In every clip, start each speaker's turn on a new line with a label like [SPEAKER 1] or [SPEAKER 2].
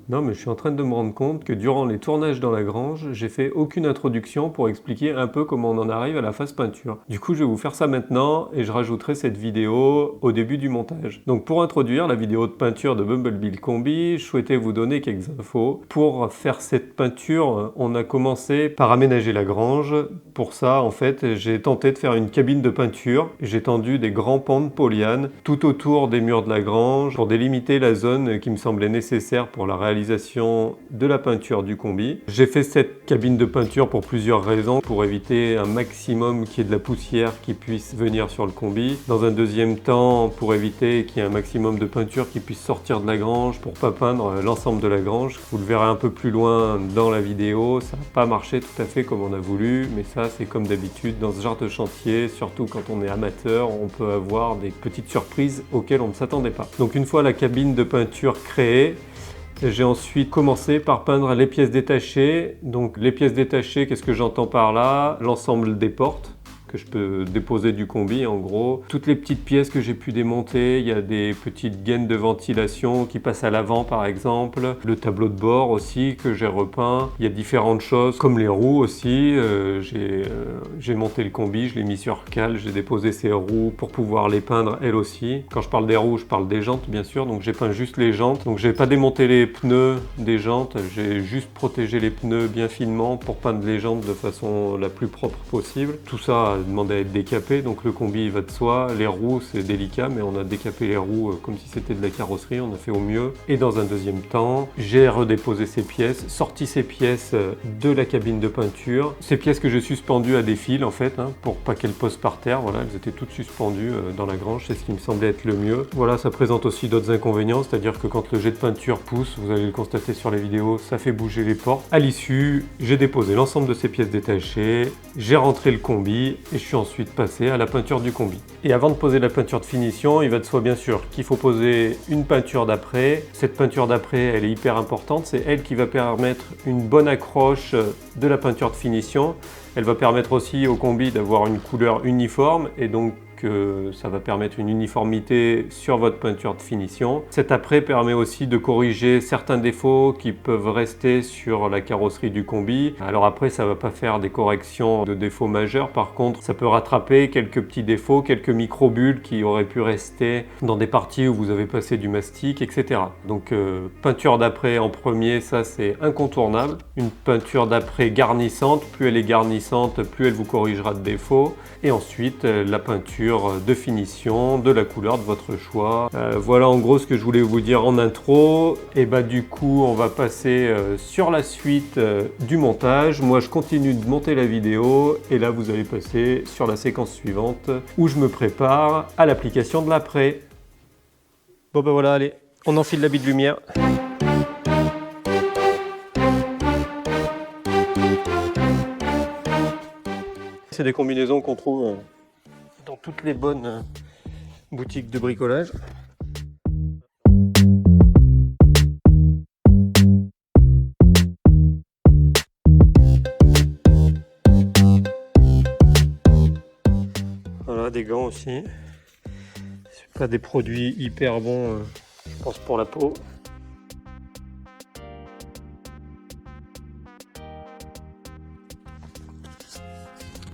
[SPEAKER 1] Non, mais je suis en train de me rendre compte que durant les tournages dans la grange, j'ai fait aucune introduction pour expliquer un peu comment on en arrive à la phase peinture. Du coup, je vais vous faire ça maintenant et je rajouterai cette vidéo au début du montage. Donc pour introduire la vidéo de peinture de Bumblebee le combi, je souhaitais vous donner quelques infos. Pour faire cette peinture, on a commencé par aménager la grange. Pour ça, en fait, j'ai tenté de faire une cabine de peinture. J'ai tendu des grands pans de polyane tout autour des murs de la grange pour délimiter la zone qui me semblait nécessaire pour la réalisation de la peinture du combi. J'ai fait cette cabine de peinture pour plusieurs raisons, pour éviter un maximum qu'il y ait de la poussière qui puisse venir sur le combi. Dans un deuxième temps, pour éviter qu'il y ait un maximum de peinture qui puisse sortir de la grange pour pas peindre l'ensemble de la grange. Vous le verrez un peu plus loin dans la vidéo, ça n'a pas marché tout à fait comme on a voulu, mais ça c'est comme d'habitude dans ce genre de chantier, surtout quand on est amateur, on peut avoir des petites surprises auxquelles on ne s'attendait pas. Donc une fois la cabine de peinture créée, j'ai ensuite commencé par peindre les pièces détachées. Donc les pièces détachées, qu'est-ce que j'entends par là? L'ensemble des portes que je peux déposer du combi en gros. Toutes les petites pièces que j'ai pu démonter, il y a des petites gaines de ventilation qui passent à l'avant par exemple. Le tableau de bord aussi que j'ai repeint. Il y a différentes choses comme les roues aussi. J'ai monté le combi, je l'ai mis sur cale, j'ai déposé ces roues pour pouvoir les peindre elles aussi. Quand je parle des roues, je parle des jantes bien sûr, donc j'ai peint juste les jantes. Donc j'ai pas démonté les pneus des jantes, j'ai juste protégé les pneus bien finement pour peindre les jantes de façon la plus propre possible. Tout ça a demandé à être décapé, donc le combi il va de soi. Les roues c'est délicat, mais on a décapé les roues comme si c'était de la carrosserie, on a fait au mieux. Et dans un deuxième temps, j'ai redéposé ces pièces, sorti ces pièces de la cabine de peinture. Ces pièces que j'ai suspendues à des fils en fait, pour pas qu'elles posent par terre, voilà, elles étaient toutes suspendues dans la grange, c'est ce qui me semblait être le mieux. Voilà, ça présente aussi d'autres inconvénients, c'est-à-dire que quand le jet de peinture pousse, vous allez le constater sur les vidéos, ça fait bouger les portes. À l'issue, j'ai déposé l'ensemble de ces pièces détachées, j'ai rentré le combi et je suis ensuite passé à la peinture du combi. Et avant de poser la peinture de finition, il va de soi bien sûr qu'il faut poser une peinture d'après. Cette peinture d'après, elle est hyper importante, c'est elle qui va permettre une bonne accroche de la peinture de finition. Elle va permettre aussi au combi d'avoir une couleur uniforme et donc ça va permettre une uniformité sur votre peinture de finition. Cet après permet aussi de corriger certains défauts qui peuvent rester sur la carrosserie du combi. Alors après, ça ne va pas faire des corrections de défauts majeurs. Par contre, ça peut rattraper quelques petits défauts, quelques micro-bulles qui auraient pu rester dans des parties où vous avez passé du mastic, etc. Donc peinture d'après en premier, ça c'est incontournable. Une peinture d'après garnissante, plus elle est garnissante, plus elle vous corrigera de défauts. Et ensuite, la peinture de finition, de la couleur de votre choix. Voilà en gros ce que je voulais vous dire en intro. Et bah du coup on va passer sur la suite du montage. Moi je continue de monter la vidéo et là vous allez passer sur la séquence suivante où je me prépare à l'application de l'après. Bon bah voilà, allez, on enfile l'habit de lumière. C'est des combinaisons qu'on trouve dans toutes les bonnes boutiques de bricolage. Voilà, des gants aussi. C'est pas des produits hyper bons, je pense, pour la peau.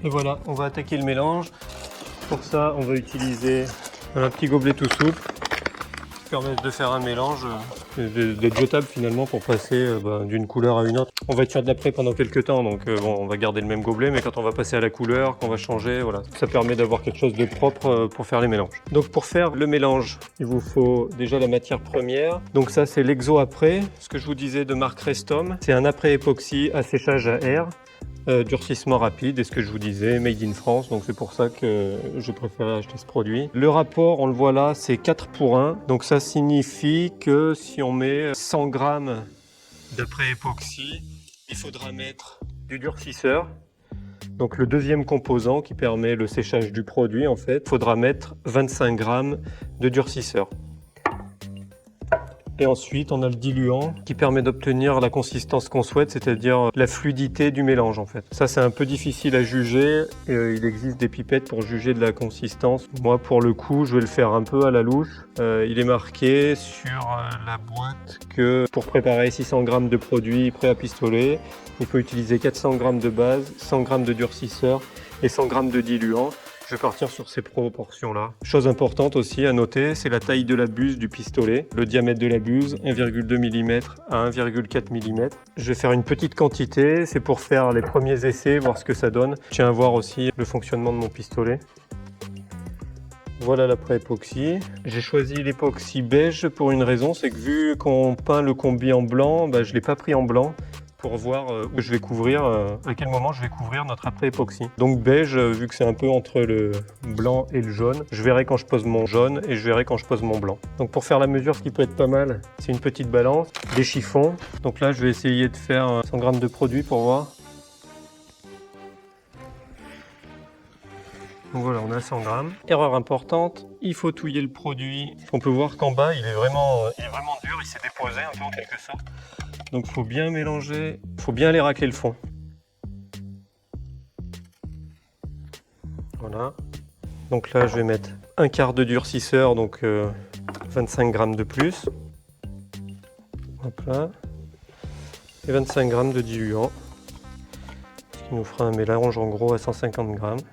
[SPEAKER 1] Et voilà, on va attaquer le mélange. Pour ça, on va utiliser un petit gobelet tout souple qui permet de faire un mélange, d'être jetable finalement pour passer d'une couleur à une autre. On va être sur de l'après pendant quelques temps, donc bon, on va garder le même gobelet, mais quand on va passer à la couleur, qu'on va changer, voilà, ça permet d'avoir quelque chose de propre pour faire les mélanges. Donc pour faire le mélange, il vous faut déjà la matière première. Donc ça, c'est l'exo après, ce que je vous disais de marque Restom. C'est un après époxy à séchage à air. Durcissement rapide, et ce que je vous disais, made in France, donc c'est pour ça que je préférais acheter ce produit. Le rapport, on le voit là, c'est 4 pour 1, donc ça signifie que si on met 100 grammes d'après époxy, il faudra mettre du durcisseur, donc le deuxième composant qui permet le séchage du produit en fait, il faudra mettre 25 grammes de durcisseur. Et ensuite, on a le diluant qui permet d'obtenir la consistance qu'on souhaite, c'est-à-dire la fluidité du mélange en fait. Ça, c'est un peu difficile à juger. Il existe des pipettes pour juger de la consistance. Moi, pour le coup, je vais le faire un peu à la louche. Il est marqué sur la boîte que pour préparer 600 g de produit prêt à pistolet, il faut utiliser 400 g de base, 100 g de durcisseur et 100 g de diluant. Je vais partir sur ces proportions-là. Chose importante aussi à noter, c'est la taille de la buse du pistolet. Le diamètre de la buse, 1,2 mm à 1,4 mm. Je vais faire une petite quantité, c'est pour faire les premiers essais, voir ce que ça donne. Je tiens à voir aussi le fonctionnement de mon pistolet. Voilà l'après-époxy. J'ai choisi l'époxy beige pour une raison, c'est que vu qu'on peint le combi en blanc, je ne l'ai pas pris en blanc pour voir où je vais couvrir, à quel moment je vais couvrir notre après-époxy. Donc beige, vu que c'est un peu entre le blanc et le jaune, je verrai quand je pose mon jaune et je verrai quand je pose mon blanc. Donc pour faire la mesure, ce qui peut être pas mal, c'est une petite balance, des chiffons. Donc là, je vais essayer de faire 100 g de produit pour voir. Donc voilà, on a 100 g. Erreur importante, il faut touiller le produit. On peut voir qu'en bas, il est vraiment dur, il s'est déposé un peu en quelque sorte. Donc il faut bien mélanger, il faut bien aller racler le fond. Voilà. Donc là, je vais mettre un quart de durcisseur, donc 25 g de plus. Hop là. Et 25 g de diluant. Ce qui nous fera un mélange en gros à 150 g.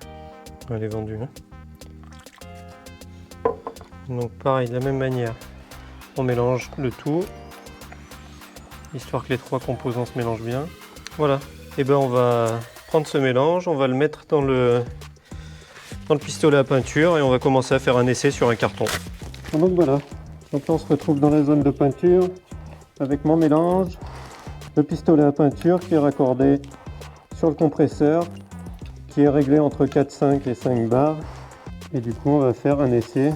[SPEAKER 1] Elle est vendue. Donc pareil, de la même manière, on mélange le tout, histoire que les trois composants se mélangent bien. Voilà, et ben on va prendre ce mélange, on va le mettre dans le pistolet à peinture et on va commencer à faire un essai sur un carton. Donc voilà, donc là on se retrouve dans la zone de peinture avec mon mélange, le pistolet à peinture qui est raccordé sur le compresseur, qui est réglé entre 4, 5 et 5 bars. Et du coup on va faire un essai.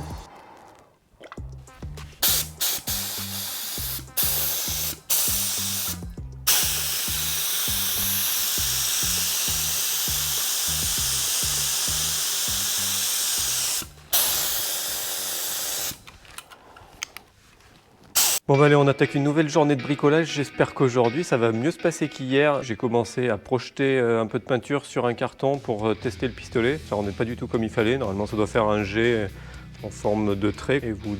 [SPEAKER 1] Bon allez, on attaque une nouvelle journée de bricolage. J'espère qu'aujourd'hui ça va mieux se passer qu'hier. J'ai commencé à projeter un peu de peinture sur un carton pour tester le pistolet. Ça rendait pas du tout comme il fallait. Normalement ça doit faire un jet en forme de trait et vous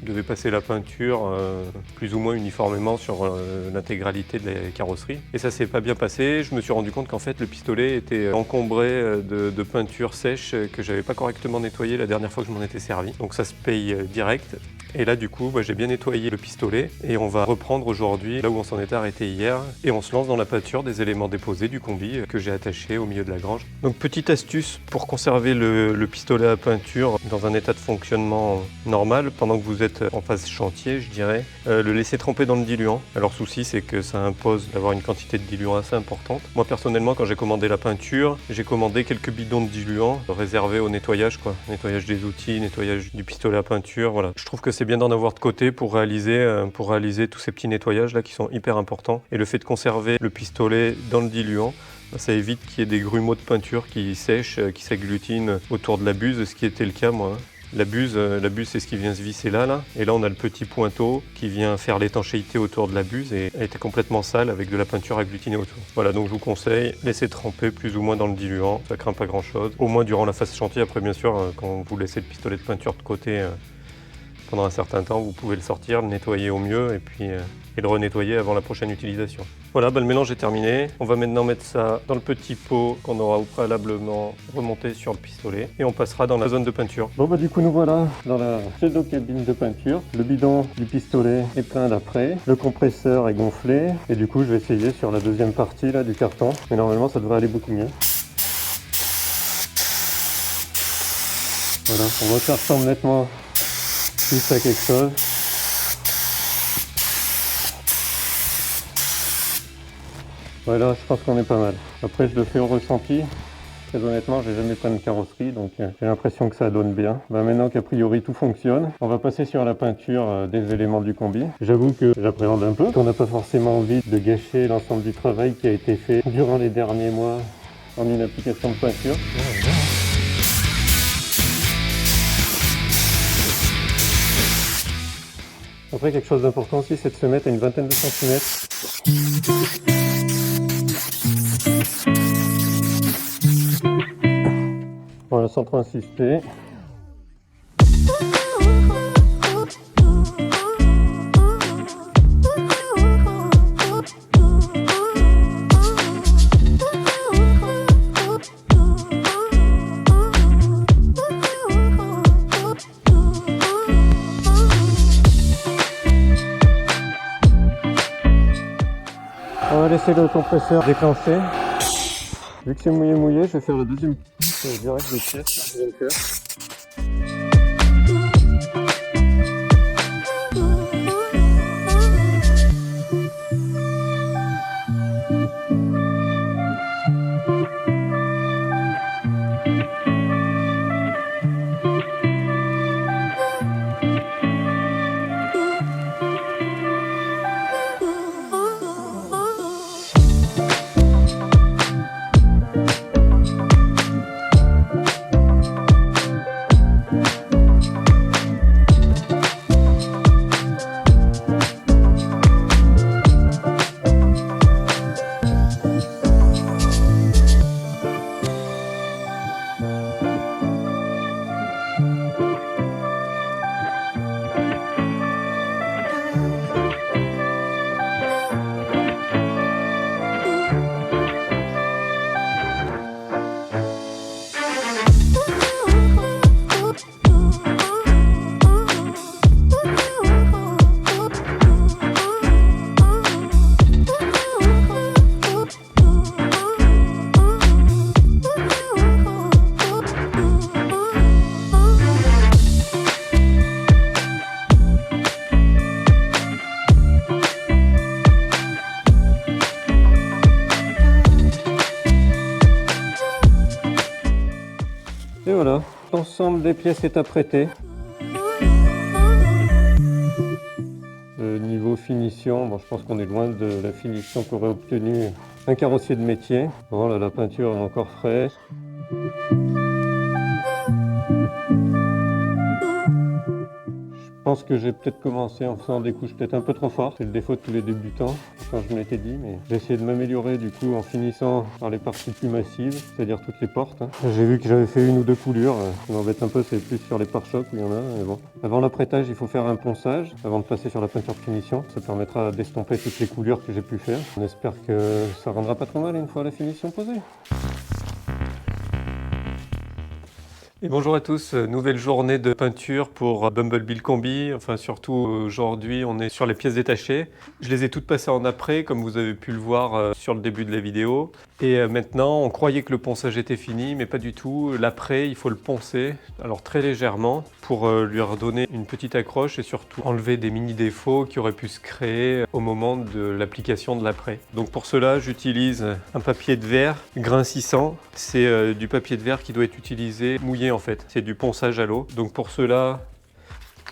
[SPEAKER 1] devez passer la peinture plus ou moins uniformément sur l'intégralité de la carrosserie. Et ça s'est pas bien passé. Je me suis rendu compte qu'en fait le pistolet était encombré de peinture sèche que j'avais pas correctement nettoyé la dernière fois que je m'en étais servi. Donc ça se paye direct. Et là du coup j'ai bien nettoyé le pistolet et on va reprendre aujourd'hui là où on s'en était arrêté hier et on se lance dans la peinture des éléments déposés du combi que j'ai attaché au milieu de la grange. Donc petite astuce pour conserver le pistolet à peinture dans un état de fonctionnement normal pendant que vous êtes en phase chantier, je dirais, le laisser tremper dans le diluant. Alors souci c'est que ça impose d'avoir une quantité de diluant assez importante. Moi personnellement quand j'ai commandé la peinture, j'ai commandé quelques bidons de diluant réservés au nettoyage nettoyage des outils, nettoyage du pistolet à peinture, voilà. Je trouve que c'est bien d'en avoir de côté pour réaliser tous ces petits nettoyages là qui sont hyper importants. Et le fait de conserver le pistolet dans le diluant, ça évite qu'il y ait des grumeaux de peinture qui sèchent, qui s'agglutinent autour de la buse, ce qui était le cas moi. La buse c'est ce qui vient se visser là. Et là on a le petit pointeau qui vient faire l'étanchéité autour de la buse et elle était complètement sale avec de la peinture agglutinée autour. Voilà, donc je vous conseille, laissez tremper plus ou moins dans le diluant, ça craint pas grand chose. Au moins durant la phase chantier, après bien sûr quand vous laissez le pistolet de peinture de côté pendant un certain temps, vous pouvez le sortir, le nettoyer au mieux et puis le renettoyer avant la prochaine utilisation. Voilà, le mélange est terminé. On va maintenant mettre ça dans le petit pot qu'on aura au préalablement remonté sur le pistolet et on passera dans la zone de peinture. Bon du coup nous voilà dans la pseudo-cabine de peinture. Le bidon du pistolet est plein d'après, le compresseur est gonflé et du coup je vais essayer sur la deuxième partie là du carton. Mais normalement ça devrait aller beaucoup mieux. Voilà, on voit que ça ressemble nettement plus à quelque chose. Voilà, je pense qu'on est pas mal. Après, je le fais au ressenti. Très honnêtement, j'ai jamais peint de carrosserie, donc j'ai l'impression que ça donne bien. Maintenant qu'a priori tout fonctionne, on va passer sur la peinture des éléments du combi. J'avoue que j'appréhende un peu, qu'on n'a pas forcément envie de gâcher l'ensemble du travail qui a été fait durant les derniers mois en une application de peinture. Après, quelque chose d'important aussi, c'est de se mettre à une vingtaine de centimètres. Voilà, sans trop insister. On va laisser le compresseur déclencher. Vu que c'est mouillé, je vais faire la deuxième direct de pièce. Et voilà, l'ensemble des pièces est apprêté. Niveau finition, bon, je pense qu'on est loin de la finition qu'aurait obtenu un carrossier de métier. Voilà, la peinture est encore fraîche. Je pense que j'ai peut-être commencé en faisant des couches peut-être un peu trop fortes. C'est le défaut de tous les débutants, quand je me l'étais dit, mais j'ai essayé de m'améliorer du coup en finissant par les parties plus massives, c'est-à-dire toutes les portes. J'ai vu que j'avais fait une ou deux coulures. Ce qui m'embête un peu, c'est plus sur les pare-chocs où il y en a, mais bon. Avant l'apprêtage, il faut faire un ponçage avant de passer sur la peinture de finition. Ça permettra d'estomper toutes les coulures que j'ai pu faire. On espère que ça rendra pas trop mal une fois la finition posée. Et bonjour à tous, nouvelle journée de peinture pour Bumblebee Combi, enfin surtout aujourd'hui on est sur les pièces détachées. Je les ai toutes passées en après comme vous avez pu le voir sur le début de la vidéo. Et maintenant on croyait que le ponçage était fini mais pas du tout. L'après il faut le poncer, alors très légèrement pour lui redonner une petite accroche et surtout enlever des mini défauts qui auraient pu se créer au moment de l'application de l'après. Donc pour cela j'utilise un papier de verre grain 600, c'est du papier de verre qui doit être utilisé mouillé en fait, c'est du ponçage à l'eau. Donc pour cela,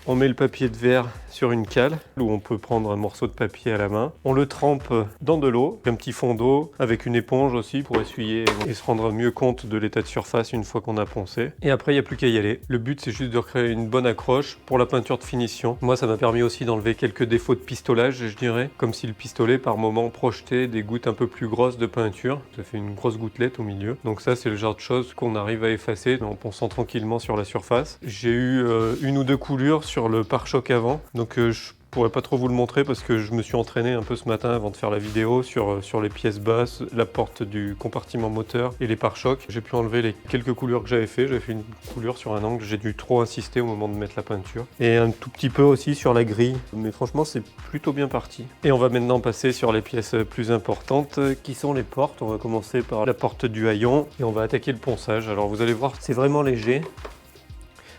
[SPEAKER 1] on met le papier de verre sur une cale où on peut prendre un morceau de papier à la main. On le trempe dans de l'eau, un petit fond d'eau avec une éponge aussi pour essuyer et se rendre mieux compte de l'état de surface une fois qu'on a poncé. Et après, il n'y a plus qu'à y aller. Le but, c'est juste de recréer une bonne accroche pour la peinture de finition. Moi, ça m'a permis aussi d'enlever quelques défauts de pistolage, je dirais, comme si le pistolet, par moment, projetait des gouttes un peu plus grosses de peinture. Ça fait une grosse gouttelette au milieu. Donc ça, c'est le genre de choses qu'on arrive à effacer en ponçant tranquillement sur la surface. J'ai eu une ou deux coulures sur le pare-choc avant. Donc je pourrais pas trop vous le montrer parce que je me suis entraîné un peu ce matin avant de faire la vidéo sur les pièces basses, la porte du compartiment moteur et les pare-chocs. J'ai pu enlever les quelques coulures que j'avais fait. J'avais fait une coulure sur un angle, j'ai dû trop insister au moment de mettre la peinture. Et un tout petit peu aussi sur la grille. Mais franchement, c'est plutôt bien parti. Et on va maintenant passer sur les pièces plus importantes qui sont les portes. On va commencer par la porte du haillon et on va attaquer le ponçage. Alors vous allez voir, c'est vraiment léger.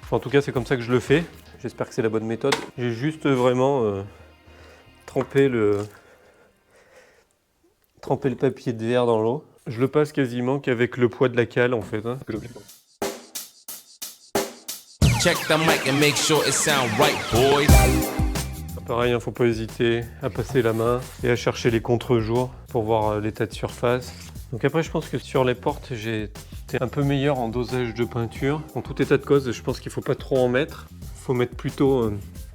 [SPEAKER 1] Enfin, en tout cas, c'est comme ça que je le fais. J'espère que c'est la bonne méthode. J'ai juste vraiment trempé le papier de verre dans l'eau. Je le passe quasiment qu'avec le poids de la cale en fait. Hein. Check the mic and make sure it sound right, boys. Pareil, hein, faut pas hésiter à passer la main et à chercher les contre-jours pour voir l'état de surface. Donc après, je pense que sur les portes, j'ai été un peu meilleur en dosage de peinture. En tout état de cause, je pense qu'il faut pas trop en mettre. Faut mettre plutôt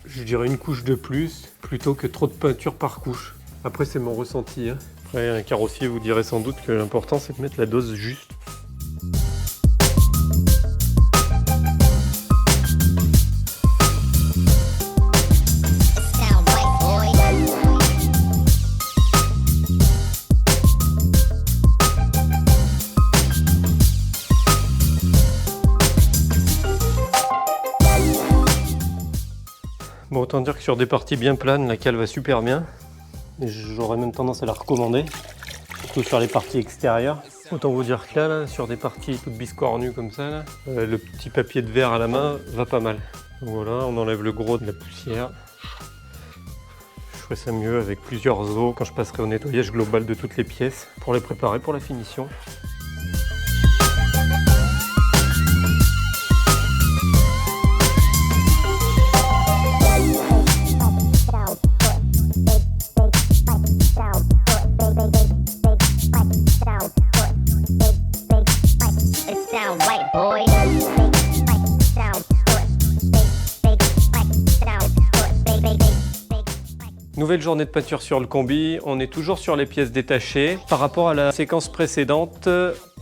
[SPEAKER 1] je dirais une couche de plus plutôt que trop de peinture par couche. Après, c'est mon ressenti. Hein. Après, un carrossier vous dirait sans doute que l'important, c'est de mettre la dose juste. Bon, autant dire que sur des parties bien planes, la cale va super bien. J'aurais même tendance à la recommander, surtout sur les parties extérieures. Autant vous dire que là sur des parties toutes biscornues comme ça, là, le petit papier de verre à la main va pas mal. Donc voilà, on enlève le gros de la poussière. Je ferai ça mieux avec plusieurs eaux quand je passerai au nettoyage global de toutes les pièces pour les préparer pour la finition. Nouvelle journée de peinture sur le combi, on est toujours sur les pièces détachées. Par rapport à la séquence précédente,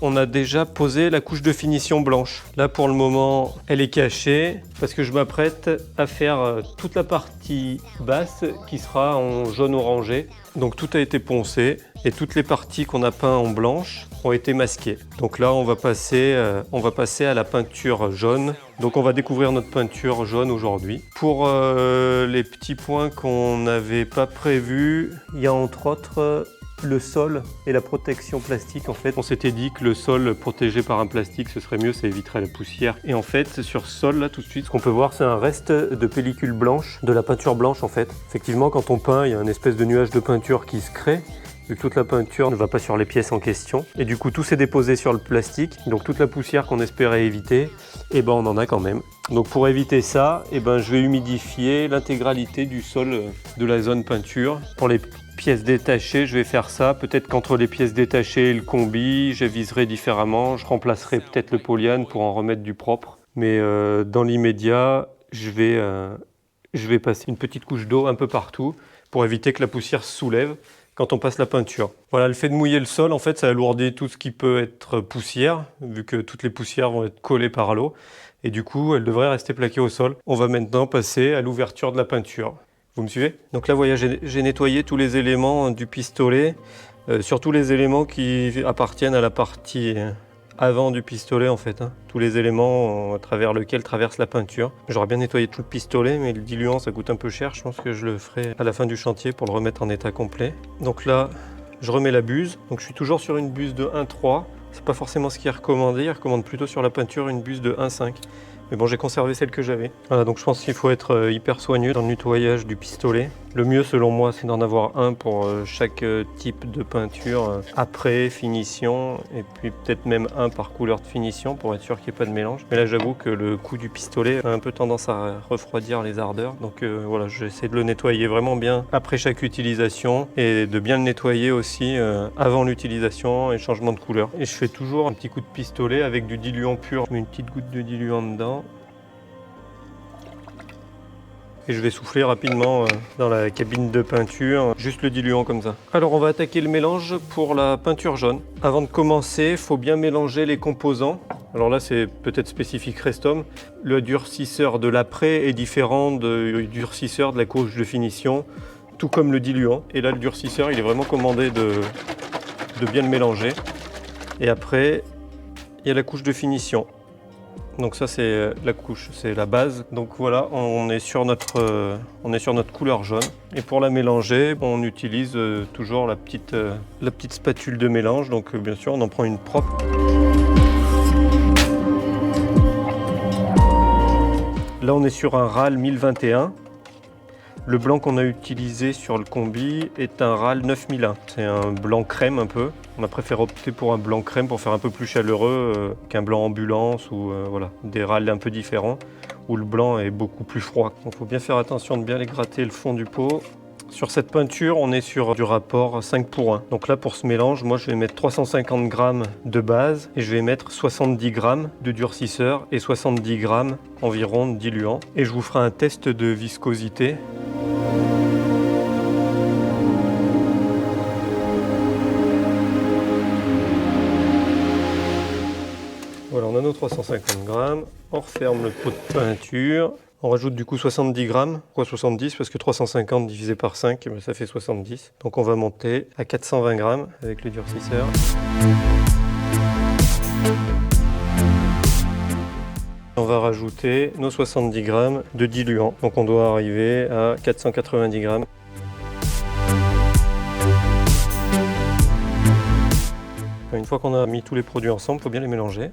[SPEAKER 1] on a déjà posé la couche de finition blanche. Là pour le moment, elle est cachée parce que je m'apprête à faire toute la partie basse qui sera en jaune orangé. Donc tout a été poncé et toutes les parties qu'on a peint en blanche ont été masquées. Donc là on va passer à la peinture jaune. Donc on va découvrir notre peinture jaune aujourd'hui. Pour les petits points qu'on n'avait pas prévus, il y a entre autres le sol et la protection plastique. En fait, on s'était dit que le sol protégé par un plastique, ce serait mieux, ça éviterait la poussière. Et en fait, sur ce sol là, tout de suite, ce qu'on peut voir, c'est un reste de pellicule blanche, de la peinture blanche en fait. Effectivement, quand on peint, il y a une espèce de nuage de peinture qui se crée. Vu que toute la peinture ne va pas sur les pièces en question. Et du coup, tout s'est déposé sur le plastique. Donc toute la poussière qu'on espérait éviter, eh ben, on en a quand même. Donc pour éviter ça, eh ben, je vais humidifier l'intégralité du sol de la zone peinture. Pour les pièces détachées, je vais faire ça. Peut-être qu'entre les pièces détachées et le combi, j'aviserai différemment. Je remplacerai peut-être le polyane pour en remettre du propre. Mais dans l'immédiat, je vais passer une petite couche d'eau un peu partout pour éviter que la poussière se soulève quand on passe la peinture. Voilà, le fait de mouiller le sol, en fait, ça alourdit tout ce qui peut être poussière, vu que toutes les poussières vont être collées par l'eau. Et du coup, elles devraient rester plaquées au sol. On va maintenant passer à l'ouverture de la peinture. Vous me suivez? Donc là, vous voyez, j'ai nettoyé tous les éléments du pistolet, surtout les éléments qui appartiennent à la partie avant du pistolet en fait, hein. Tous les éléments à travers lesquels traverse la peinture. J'aurais bien nettoyé tout le pistolet, mais le diluant ça coûte un peu cher. Je pense que je le ferai à la fin du chantier pour le remettre en état complet. Donc là, je remets la buse. Donc je suis toujours sur une buse de 1,3. C'est pas forcément ce qui est recommandé. Il recommande plutôt sur la peinture une buse de 1,5. Mais bon, j'ai conservé celle que j'avais. Voilà, donc je pense qu'il faut être hyper soigneux dans le nettoyage du pistolet. Le mieux, selon moi, c'est d'en avoir un pour chaque type de peinture après finition, et puis peut-être même un par couleur de finition pour être sûr qu'il n'y ait pas de mélange. Mais là, j'avoue que le coup du pistolet a un peu tendance à refroidir les ardeurs. Donc voilà, j'essaie de le nettoyer vraiment bien après chaque utilisation et de bien le nettoyer aussi avant l'utilisation et le changement de couleur. Et je fais toujours un petit coup de pistolet avec du diluant pur. Je mets une petite goutte de diluant dedans. Et je vais souffler rapidement dans la cabine de peinture, juste le diluant comme ça. Alors on va attaquer le mélange pour la peinture jaune. Avant de commencer, il faut bien mélanger les composants. Alors là c'est peut-être spécifique Restom. Le durcisseur de l'après est différent du durcisseur de la couche de finition, tout comme le diluant. Et là le durcisseur il est vraiment commandé de bien le mélanger. Et après il y a la couche de finition. Donc ça c'est la couche, c'est la base. Donc voilà, on est sur notre couleur jaune. Et pour la mélanger, on utilise toujours la petite spatule de mélange. Donc bien sûr, on en prend une propre. Là, on est sur un RAL 1021. Le blanc qu'on a utilisé sur le combi est un RAL 9001. C'est un blanc crème un peu. On a préféré opter pour un blanc crème pour faire un peu plus chaleureux qu'un blanc ambulance ou voilà, des RAL un peu différents où le blanc est beaucoup plus froid. Donc il faut bien faire attention de bien les gratter le fond du pot Sur cette peinture, on est sur du rapport 5 pour 1. Donc là, pour ce mélange, moi je vais mettre 350 g de base et je vais mettre 70 g de durcisseur et 70 g environ de diluant. Et je vous ferai un test de viscosité. Voilà, on a nos 350 g. On referme le pot de peinture. On rajoute du coup 70 g. Pourquoi 70? Parce que 350 divisé par 5, ça fait 70. Donc on va monter à 420 g avec le durcisseur. On va rajouter nos 70 g de diluant. Donc on doit arriver à 490 g. Une fois qu'on a mis tous les produits ensemble, il faut bien les mélanger.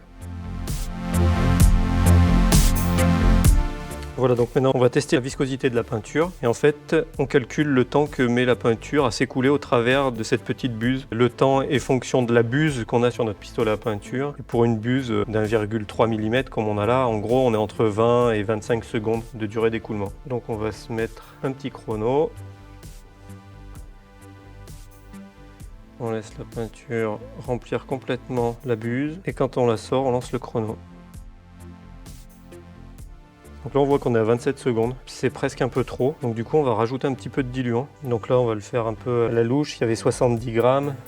[SPEAKER 1] Voilà, donc maintenant on va tester la viscosité de la peinture et en fait on calcule le temps que met la peinture à s'écouler au travers de cette petite buse. Le temps est fonction de la buse qu'on a sur notre pistolet à peinture. Et pour une buse d'1,3 mm comme on a là, en gros on est entre 20 et 25 secondes de durée d'écoulement. Donc on va se mettre un petit chrono. On laisse la peinture remplir complètement la buse et quand on la sort, on lance le chrono. Donc là on voit qu'on est à 27 secondes, c'est presque un peu trop, donc du coup on va rajouter un petit peu de diluant. Donc là on va le faire un peu à la louche, il y avait 70 g,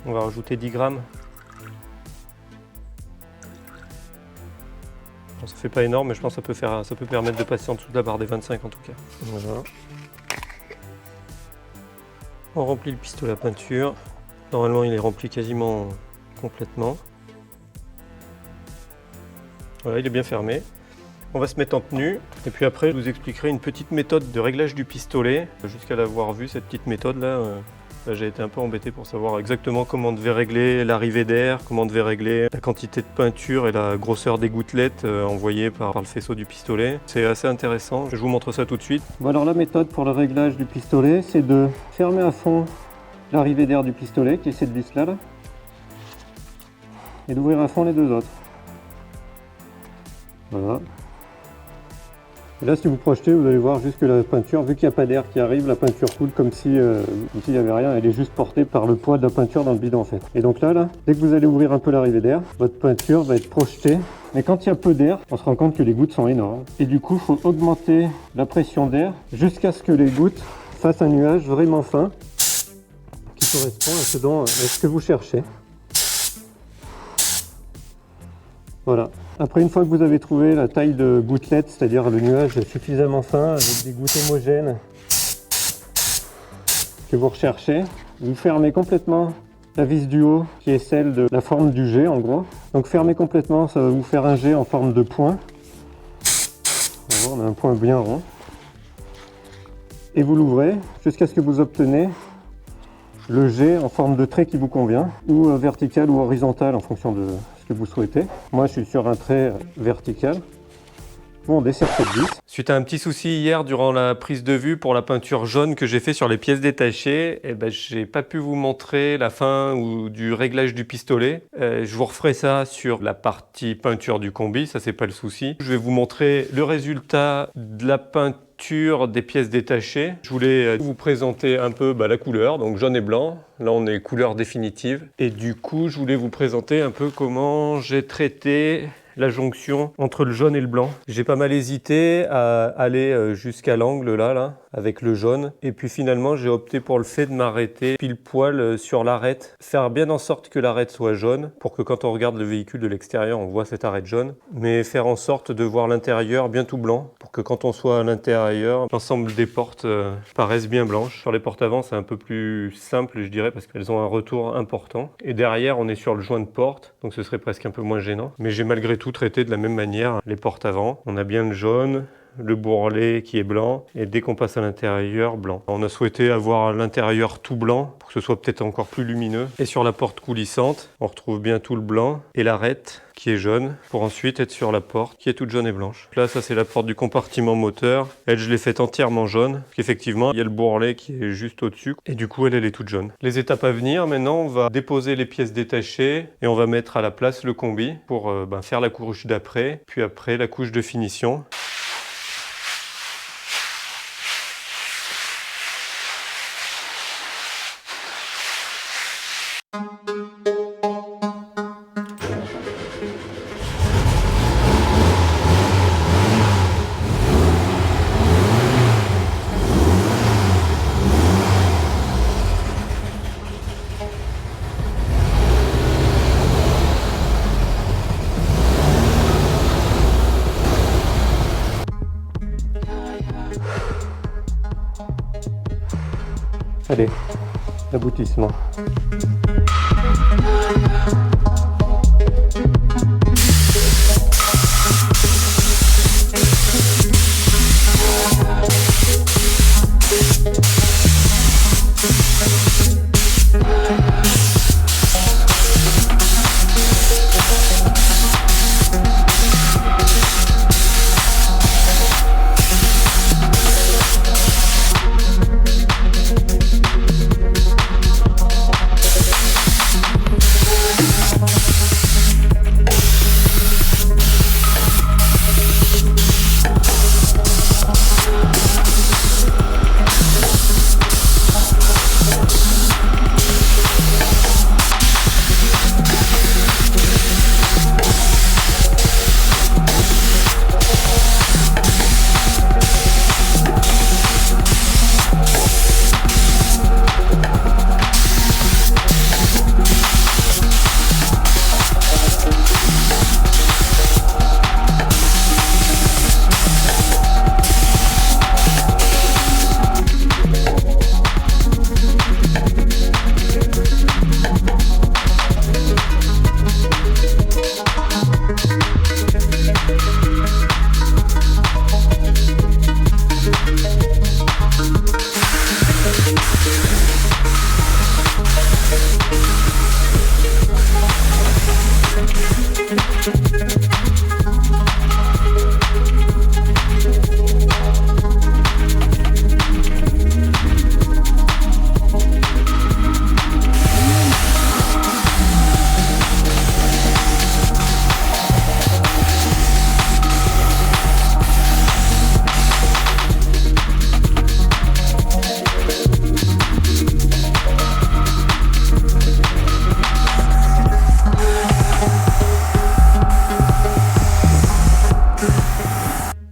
[SPEAKER 1] on va rajouter 10 g. Bon, ça fait pas énorme mais je pense que ça peut permettre de passer en dessous de la barre des 25 en tout cas. Voilà. On remplit le pistolet à peinture, normalement il est rempli quasiment complètement. Voilà, il est bien fermé. On va se mettre en tenue et puis après je vous expliquerai une petite méthode de réglage du pistolet. Jusqu'à l'avoir vu cette petite méthode là, j'ai été un peu embêté pour savoir exactement comment on devait régler l'arrivée d'air, comment on devait régler la quantité de peinture et la grosseur des gouttelettes envoyées par le faisceau du pistolet. C'est assez intéressant, je vous montre ça tout de suite.
[SPEAKER 2] Bon alors la méthode pour le réglage du pistolet, c'est de fermer à fond l'arrivée d'air du pistolet, qui est cette vis là, et d'ouvrir à fond les deux autres. Voilà. Et là, si vous projetez, vous allez voir juste que la peinture, vu qu'il n'y a pas d'air qui arrive, la peinture coule comme si s'il n'y avait rien. Elle est juste portée par le poids de la peinture dans le bidon en fait. Et donc là, dès que vous allez ouvrir un peu l'arrivée d'air, votre peinture va être projetée. Mais quand il y a peu d'air, on se rend compte que les gouttes sont énormes. Et du coup, il faut augmenter la pression d'air jusqu'à ce que les gouttes fassent un nuage vraiment fin qui correspond à ce que vous cherchez. Voilà. Après, une fois que vous avez trouvé la taille de gouttelette, c'est-à-dire le nuage suffisamment fin avec des gouttes homogènes que vous recherchez, vous fermez complètement la vis du haut qui est celle de la forme du jet en gros. Donc fermez complètement, ça va vous faire un jet en forme de point. On a un point bien rond. Et vous l'ouvrez jusqu'à ce que vous obtenez le jet en forme de trait qui vous convient, ou vertical ou horizontal en fonction de ce que vous souhaitez. Moi je suis sur un trait vertical. Bon, on dessert cette vis.
[SPEAKER 1] Suite à un petit souci hier durant la prise de vue pour la peinture jaune que j'ai fait sur les pièces détachées, j'ai pas pu vous montrer la fin ou du réglage du pistolet. Je vous referai ça sur la partie peinture du combi, ça c'est pas le souci. Je vais vous montrer le résultat de la peinture des pièces détachées. Je voulais vous présenter un peu la couleur, donc jaune et blanc. Là on est couleur définitive. Et du coup je voulais vous présenter un peu comment j'ai traité la jonction entre le jaune et le blanc. J'ai pas mal hésité à aller jusqu'à l'angle là, avec le jaune. Et puis finalement, j'ai opté pour le fait de m'arrêter pile poil sur l'arête. Faire bien en sorte que l'arête soit jaune pour que quand on regarde le véhicule de l'extérieur, on voit cette arête jaune. Mais faire en sorte de voir l'intérieur bien tout blanc pour que quand on soit à l'intérieur, l'ensemble des portes paraissent bien blanches. Sur les portes avant, c'est un peu plus simple, je dirais, parce qu'elles ont un retour important. Et derrière, on est sur le joint de porte, donc ce serait presque un peu moins gênant. Mais j'ai malgré tout traité de la même manière les portes avant. On a bien le jaune, le bourrelet qui est blanc, et dès qu'on passe à l'intérieur, blanc. On a souhaité avoir l'intérieur tout blanc pour que ce soit peut-être encore plus lumineux. Et sur la porte coulissante, on retrouve bien tout le blanc et l'arête qui est jaune pour ensuite être sur la porte qui est toute jaune et blanche. Là, ça c'est la porte du compartiment moteur. Elle, je l'ai faite entièrement jaune parce qu'effectivement, il y a le bourrelet qui est juste au-dessus et du coup, elle est toute jaune. Les étapes à venir, maintenant, on va déposer les pièces détachées et on va mettre à la place le combi pour faire la couche d'après, puis après la couche de finition.
[SPEAKER 2] Allez, l'aboutissement.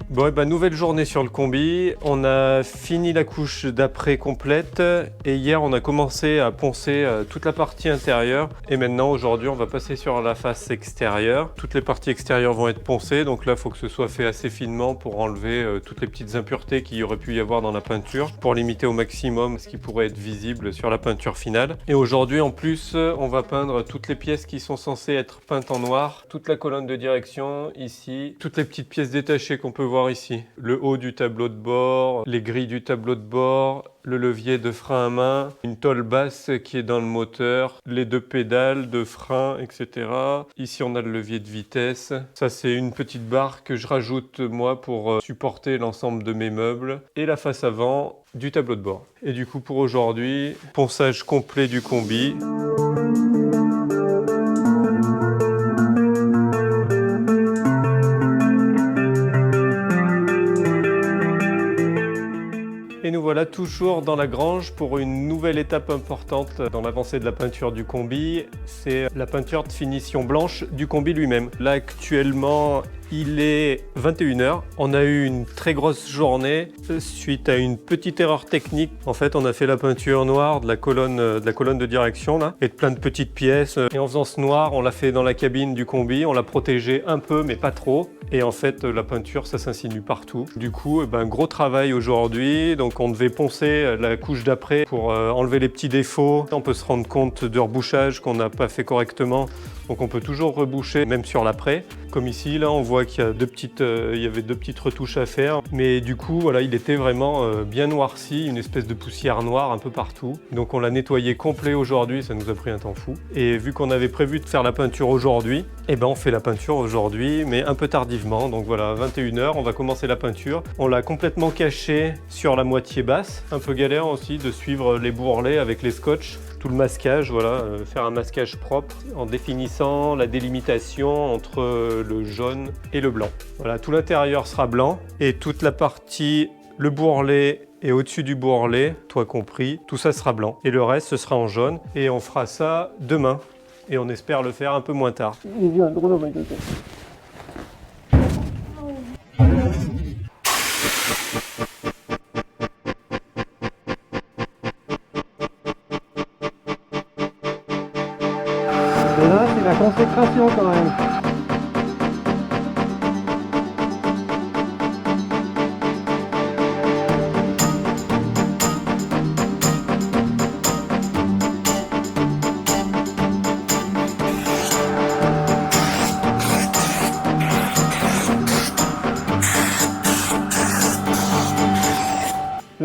[SPEAKER 1] Bon, et ben, nouvelle journée sur le combi. On a fini la couche d'après complète et hier on a commencé à poncer toute la partie intérieure et maintenant aujourd'hui on va passer sur la face extérieure. Toutes les parties extérieures vont être poncées, donc là il faut que ce soit fait assez finement pour enlever toutes les petites impuretés qu'il y aurait pu y avoir dans la peinture pour limiter au maximum ce qui pourrait être visible sur la peinture finale. Et aujourd'hui en plus on va peindre toutes les pièces qui sont censées être peintes en noir, toute la colonne de direction ici, toutes les petites pièces détachées qu'on peut voir ici, le haut du tableau de bord, les grilles du tableau de bord, le levier de frein à main, une tôle basse qui est dans le moteur, les deux pédales de frein, etc. Ici on a le levier de vitesse. Ça c'est une petite barre que je rajoute moi pour supporter l'ensemble de mes meubles et la face avant du tableau de bord. Et du coup pour aujourd'hui, ponçage complet du combi. Et nous voilà toujours dans la grange pour une nouvelle étape importante dans l'avancée de la peinture du combi. C'est la peinture de finition blanche du combi lui-même. Là actuellement il est 21 h. On a eu une très grosse journée suite à une petite erreur technique. En fait on a fait la peinture noire de la colonne de direction là, et de plein de petites pièces. Et en faisant ce noir on l'a fait dans la cabine du combi. On l'a protégé un peu mais pas trop. Et en fait la peinture ça s'insinue partout. Du coup gros travail aujourd'hui. Donc on devait poncer la couche d'après pour enlever les petits défauts. On peut se rendre compte de rebouchage qu'on n'a pas fait correctement. Donc on peut toujours reboucher même sur l'après. Comme ici, là on voit qu'il y a il y avait deux petites retouches à faire. Mais du coup, voilà, il était vraiment bien noirci, une espèce de poussière noire un peu partout. Donc on l'a nettoyé complet aujourd'hui, ça nous a pris un temps fou. Et vu qu'on avait prévu de faire la peinture aujourd'hui, on fait la peinture aujourd'hui, mais un peu tardivement. Donc voilà, 21 h, on va commencer la peinture. On l'a complètement caché sur la moitié basse. Un peu galère aussi de suivre les bourrelets avec les scotch. Tout le masquage, voilà, faire un masquage propre en définissant la délimitation entre le jaune et le blanc. Voilà, tout l'intérieur sera blanc et toute la partie, le bourrelet et au-dessus du bourrelet, toi compris, tout ça sera blanc. Et le reste, ce sera en jaune et on fera ça demain. Et on espère le faire un peu moins tard.
[SPEAKER 2] Et là, c'est la consécration quand même.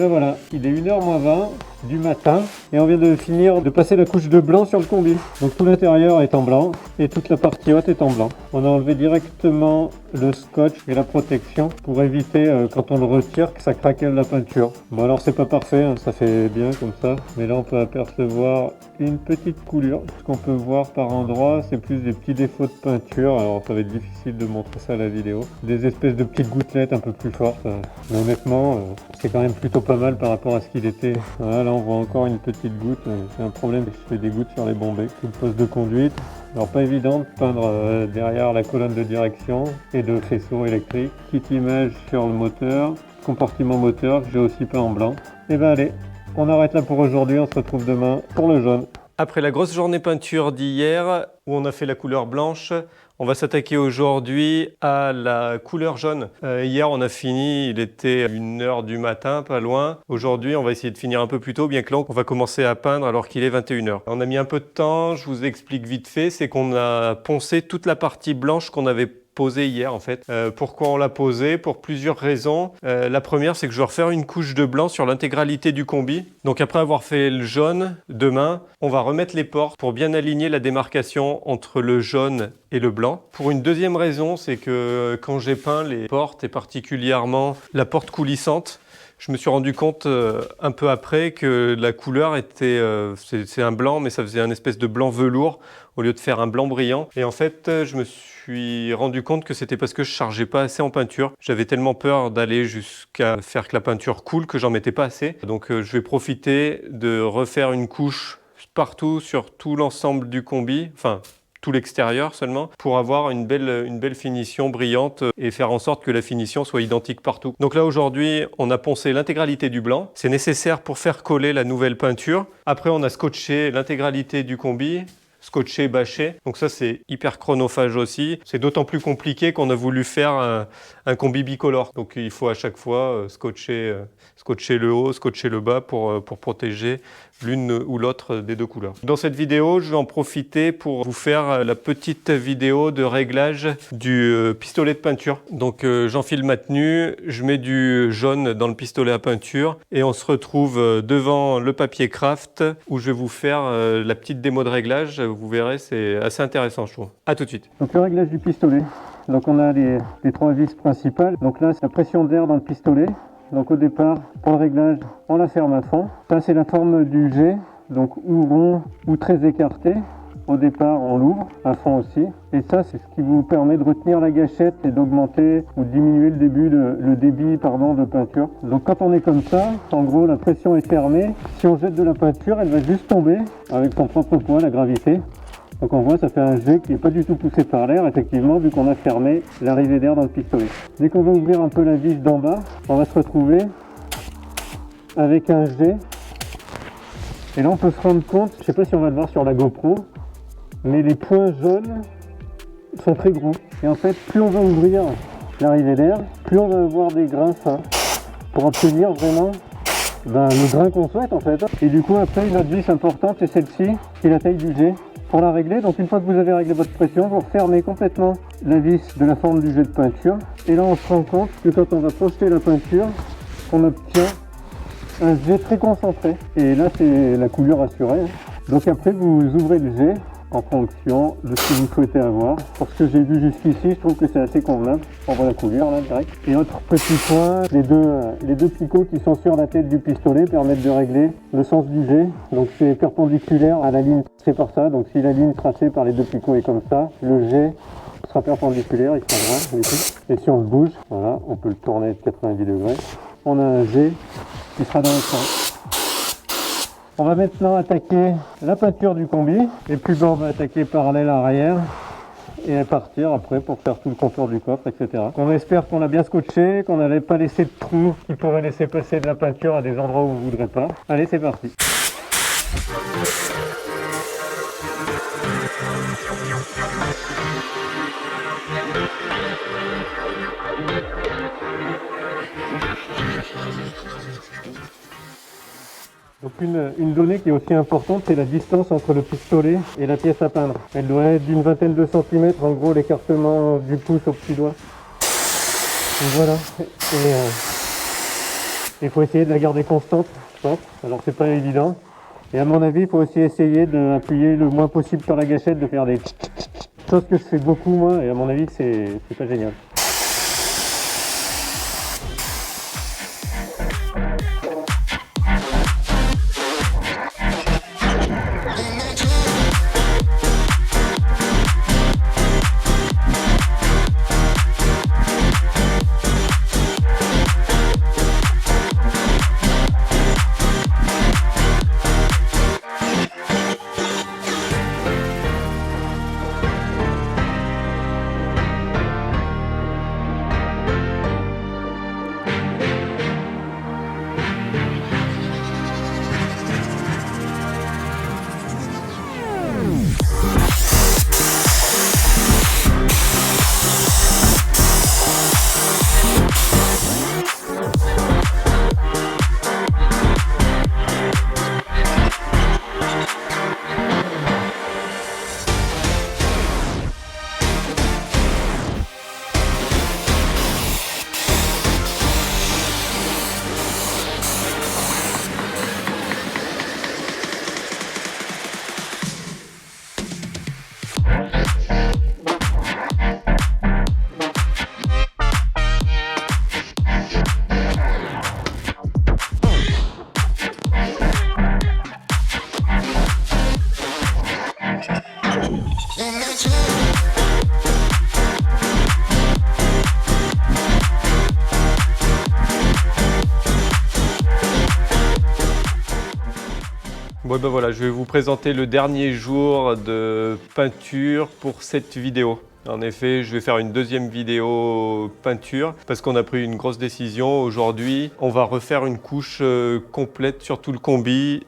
[SPEAKER 2] Ben voilà, il est 1h moins 20 du matin et on vient de finir de passer la couche de blanc sur le combi. Donc tout l'intérieur est en blanc et toute la partie haute est en blanc. On a enlevé directement le scotch et la protection pour éviter quand on le retire que ça craquelle la peinture. Bon alors c'est pas parfait, hein, ça fait bien comme ça, mais là on peut apercevoir une petite coulure. Ce qu'on peut voir par endroits, c'est plus des petits défauts de peinture. Alors ça va être difficile de montrer ça à la vidéo. Des espèces de petites gouttelettes un peu plus fortes. Mais honnêtement, c'est quand même plutôt pas mal par rapport à ce qu'il était. Voilà, là on voit encore une petite goutte. C'est un problème, je fais des gouttes sur les bombées. Une poste de conduite. Alors pas évident de peindre derrière la colonne de direction et de faisceau électrique. Petite image sur le moteur, compartiment moteur que j'ai aussi peint en blanc. Et ben allez, on arrête là pour aujourd'hui, on se retrouve demain pour le jaune.
[SPEAKER 1] Après la grosse journée peinture d'hier, où on a fait la couleur blanche, on va s'attaquer aujourd'hui à la couleur jaune. Hier, on a fini, il était 1h du matin, pas loin. Aujourd'hui, on va essayer de finir un peu plus tôt, bien que là, on va commencer à peindre alors qu'il est 21h. On a mis un peu de temps, je vous explique vite fait, c'est qu'on a poncé toute la partie blanche qu'on avait posé hier en fait. Pourquoi on l'a posé? Pour plusieurs raisons. La première, c'est que je vais refaire une couche de blanc sur l'intégralité du combi. Donc après avoir fait le jaune, demain, on va remettre les portes pour bien aligner la démarcation entre le jaune et le blanc. Pour une deuxième raison, c'est que quand j'ai peint les portes et particulièrement la porte coulissante, je me suis rendu compte un peu après que la couleur était, c'est un blanc, mais ça faisait un espèce de blanc velours au lieu de faire un blanc brillant. Et en fait, je me suis rendu compte que c'était parce que je chargeais pas assez en peinture. J'avais tellement peur d'aller jusqu'à faire que la peinture coule que j'en mettais pas assez. Donc je vais profiter de refaire une couche partout sur tout l'ensemble du combi, enfin tout l'extérieur seulement, pour avoir une belle finition brillante et faire en sorte que la finition soit identique partout. Donc là aujourd'hui, on a poncé l'intégralité du blanc. C'est nécessaire pour faire coller la nouvelle peinture. Après, on a scotché l'intégralité du combi, scotché, bâché. Donc ça, c'est hyper chronophage aussi. C'est d'autant plus compliqué qu'on a voulu faire un combi bicolore. Donc il faut à chaque fois scotcher le haut, scotcher le bas pour protéger l'une ou l'autre des deux couleurs. Dans cette vidéo, je vais en profiter pour vous faire la petite vidéo de réglage du pistolet de peinture. Donc j'enfile ma tenue, je mets du jaune dans le pistolet à peinture et on se retrouve devant le papier craft où je vais vous faire la petite démo de réglage. Vous verrez, c'est assez intéressant, je trouve. À tout de suite.
[SPEAKER 2] Donc le réglage du pistolet. Donc on a les trois vis principales. Donc là, c'est la pression d'air dans le pistolet. Donc au départ, pour le réglage, on la ferme à fond. Ça, c'est la forme du jet, donc ou rond ou très écarté. Au départ, on l'ouvre à fond aussi. Et ça, c'est ce qui vous permet de retenir la gâchette et d'augmenter ou de diminuer le débit de peinture. Donc quand on est comme ça, en gros, la pression est fermée. Si on jette de la peinture, elle va juste tomber avec son propre poids, la gravité. Donc on voit, ça fait un jet qui n'est pas du tout poussé par l'air, effectivement, vu qu'on a fermé l'arrivée d'air dans le pistolet. Dès qu'on va ouvrir un peu la vis d'en bas, on va se retrouver avec un jet. Et là, on peut se rendre compte, je ne sais pas si on va le voir sur la GoPro, mais les points jaunes sont très gros. Et en fait, plus on va ouvrir l'arrivée d'air, plus on va avoir des grains fins pour obtenir vraiment le grain qu'on souhaite en fait. Et du coup, après, une autre vis importante, c'est celle-ci, qui est la taille du jet. Pour la régler, donc une fois que vous avez réglé votre pression, vous refermez complètement la vis de la forme du jet de peinture. Et là, on se rend compte que quand on va projeter la peinture, on obtient un jet très concentré. Et là, c'est la coulure assurée. Donc après, vous ouvrez le jet en fonction de ce que vous souhaitez avoir. Pour ce que j'ai vu jusqu'ici, je trouve que c'est assez convenable. On voit la coulure là, direct. Et autre petit point, les deux picots qui sont sur la tête du pistolet permettent de régler le sens du jet. Donc c'est perpendiculaire à la ligne tracée par ça. Donc si la ligne tracée par les deux picots est comme ça, le jet sera perpendiculaire, il sera droit. Et si on le bouge, voilà, on peut le tourner de 90 degrés. On a un jet qui sera dans le sens. On va maintenant attaquer la peinture du combi et puis on va attaquer par l'aile arrière et partir après pour faire tout le contour du coffre, etc. On espère qu'on a bien scotché, qu'on n'allait pas laisser de trous qui pourraient laisser passer de la peinture à des endroits où vous ne voudrez pas. Allez, c'est parti. Donc une donnée qui est aussi importante, c'est la distance entre le pistolet et la pièce à peindre. Elle doit être d'une vingtaine de centimètres, en gros l'écartement du pouce au petit doigt. Donc voilà. Et Il faut essayer de la garder constante, je pense. Alors c'est pas évident. Et à mon avis, il faut aussi essayer d'appuyer le moins possible sur la gâchette, de faire des choses que je fais beaucoup moi, et à mon avis c'est pas génial.
[SPEAKER 1] Bon ben voilà, je vais vous présenter le dernier jour de peinture pour cette vidéo. En effet, je vais faire une deuxième vidéo peinture parce qu'on a pris une grosse décision. Aujourd'hui, on va refaire une couche complète sur tout le combi,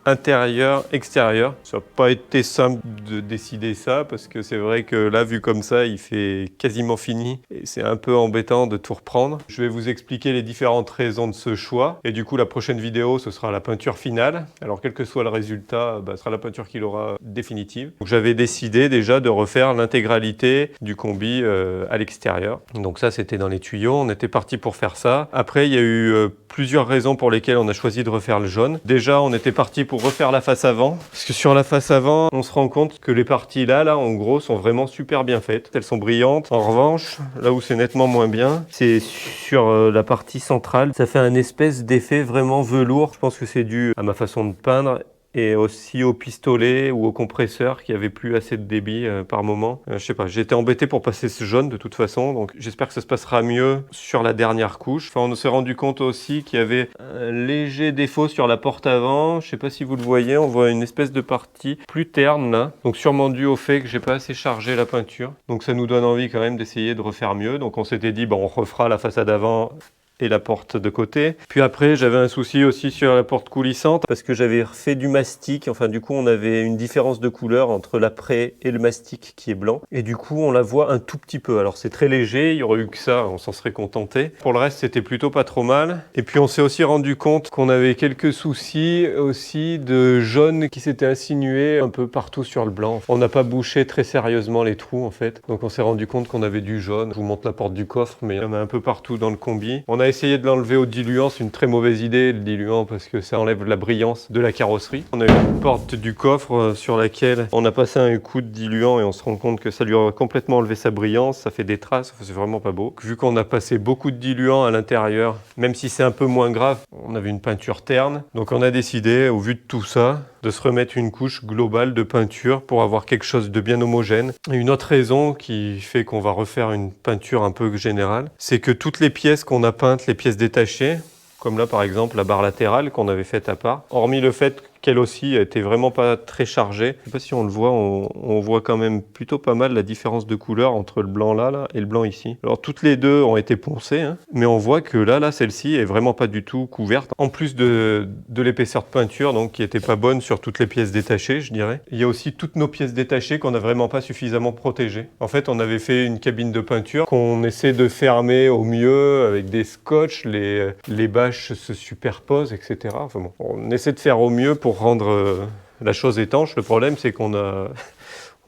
[SPEAKER 1] intérieur, extérieur. Ça n'a pas été simple de décider ça parce que c'est vrai que là, vu comme ça, il fait quasiment fini et c'est un peu embêtant de tout reprendre. Je vais vous expliquer les différentes raisons de ce choix et du coup, la prochaine vidéo, ce sera la peinture finale. Alors, quel que soit le résultat, ce sera la peinture qu'il aura définitive. J'avais décidé déjà de refaire l'intégralité du combi à l'extérieur. Donc ça, c'était dans les tuyaux. On était parti pour faire ça. Après, il y a eu plusieurs raisons pour lesquelles on a choisi de refaire le jaune. Déjà, on était parti pour refaire la face avant, parce que sur la face avant, on se rend compte que les parties là, en gros, sont vraiment super bien faites. Elles sont brillantes. En revanche, là où c'est nettement moins bien, c'est sur la partie centrale. Ça fait un espèce d'effet vraiment velours. Je pense que c'est dû à ma façon de peindre et aussi au pistolet ou au compresseur qui avait plus assez de débit par moment. Je sais pas, j'ai été embêté pour passer ce jaune de toute façon, donc j'espère que ça se passera mieux sur la dernière couche. Enfin, on s'est rendu compte aussi qu'il y avait un léger défaut sur la porte avant. Je sais pas si vous le voyez, on voit une espèce de partie plus terne là, donc sûrement dû au fait que j'ai pas assez chargé la peinture. Donc ça nous donne envie quand même d'essayer de refaire mieux. Donc on s'était dit, bon, on refera la façade avant et la porte de côté. Puis après, j'avais un souci aussi sur la porte coulissante parce que j'avais refait du mastic. Enfin, du coup, on avait une différence de couleur entre l'après et le mastic qui est blanc. Et du coup, on la voit un tout petit peu. Alors, c'est très léger. Il y aurait eu que ça, on s'en serait contenté. Pour le reste, c'était plutôt pas trop mal. Et puis, on s'est aussi rendu compte qu'on avait quelques soucis aussi de jaune qui s'était insinué un peu partout sur le blanc. On n'a pas bouché très sérieusement les trous, en fait. Donc, on s'est rendu compte qu'on avait du jaune. Je vous montre la porte du coffre, mais il y en a un peu partout dans le combi. On a essayé de l'enlever au diluant, c'est une très mauvaise idée le diluant parce que ça enlève la brillance de la carrosserie. On a une porte du coffre sur laquelle on a passé un coup de diluant et on se rend compte que ça lui a complètement enlevé sa brillance, ça fait des traces, c'est vraiment pas beau. Vu qu'on a passé beaucoup de diluant à l'intérieur, même si c'est un peu moins grave, on avait une peinture terne. Donc on a décidé, au vu de tout ça, de se remettre une couche globale de peinture pour avoir quelque chose de bien homogène. Et une autre raison qui fait qu'on va refaire une peinture un peu générale, c'est que toutes les pièces qu'on a peintes, les pièces détachées, comme là par exemple la barre latérale qu'on avait faite à part, hormis le fait qu'elle aussi était vraiment pas très chargée. Je sais pas si on le voit, on voit quand même plutôt pas mal la différence de couleur entre le blanc là et le blanc ici. Alors toutes les deux ont été poncées, hein, mais on voit que là celle-ci est vraiment pas du tout couverte. En plus de l'épaisseur de peinture, donc qui était pas bonne sur toutes les pièces détachées, je dirais. Il y a aussi toutes nos pièces détachées qu'on n'a vraiment pas suffisamment protégées. En fait, on avait fait une cabine de peinture qu'on essaie de fermer au mieux avec des scotch, les bâches se superposent, etc. Enfin bon, on essaie de faire au mieux pour rendre la chose étanche. Le problème, c'est qu'on a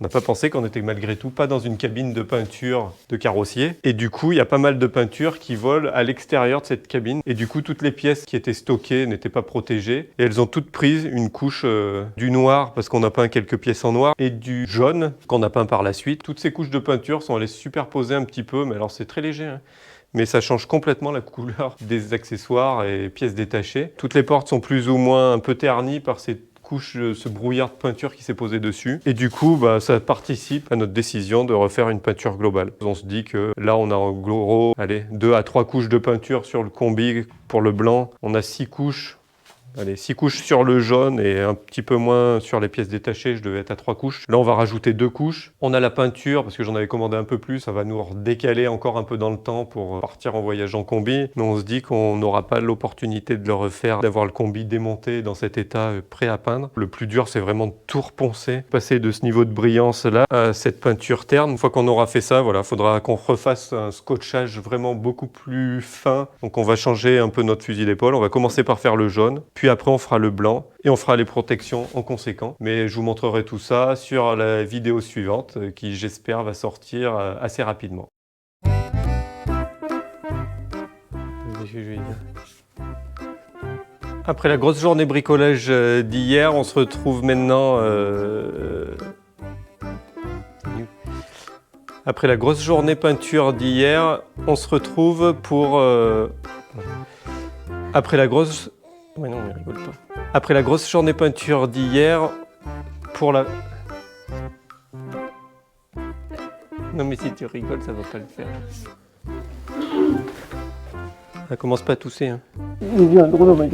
[SPEAKER 1] On n'a pas pensé qu'on était malgré tout pas dans une cabine de peinture de carrossier. Et du coup, il y a pas mal de peintures qui volent à l'extérieur de cette cabine. Et du coup, toutes les pièces qui étaient stockées n'étaient pas protégées. Et elles ont toutes pris une couche du noir, parce qu'on a peint quelques pièces en noir, et du jaune, qu'on a peint par la suite. Toutes ces couches de peinture sont allées se superposer un petit peu, mais alors c'est très léger, hein. Mais ça change complètement la couleur des accessoires et pièces détachées. Toutes les portes sont plus ou moins un peu ternies par ces couche, ce brouillard de peinture qui s'est posé dessus. Et du coup, ça participe à notre décision de refaire une peinture globale. On se dit que là, on a en gros, 2 à 3 couches de peinture sur le combi pour le blanc. On a 6 couches. 6 couches sur le jaune et un petit peu moins sur les pièces détachées, je devais être à 3 couches. Là, on va rajouter 2 couches. On a la peinture, parce que j'en avais commandé un peu plus, ça va nous décaler encore un peu dans le temps pour partir en voyage en combi. Mais on se dit qu'on n'aura pas l'opportunité de le refaire, d'avoir le combi démonté dans cet état prêt à peindre. Le plus dur, c'est vraiment de tout reponcer, passer de ce niveau de brillance-là à cette peinture terne. Une fois qu'on aura fait ça, voilà, faudra qu'on refasse un scotchage vraiment beaucoup plus fin. Donc on va changer un peu notre fusil d'épaule. On va commencer par faire le jaune. Puis après, on fera le blanc et on fera les protections en conséquent. Mais je vous montrerai tout ça sur la vidéo suivante qui, j'espère, va sortir assez rapidement. Après la grosse journée bricolage d'hier, on se retrouve maintenant... Après la grosse journée peinture d'hier, on se retrouve pour... Après la grosse... Mais non, mais rigole pas. Après la grosse journée peinture d'hier, pour la... Non mais si tu rigoles, ça va pas le faire. Ça commence pas à tousser, hein.
[SPEAKER 2] Il y a un gros homme avec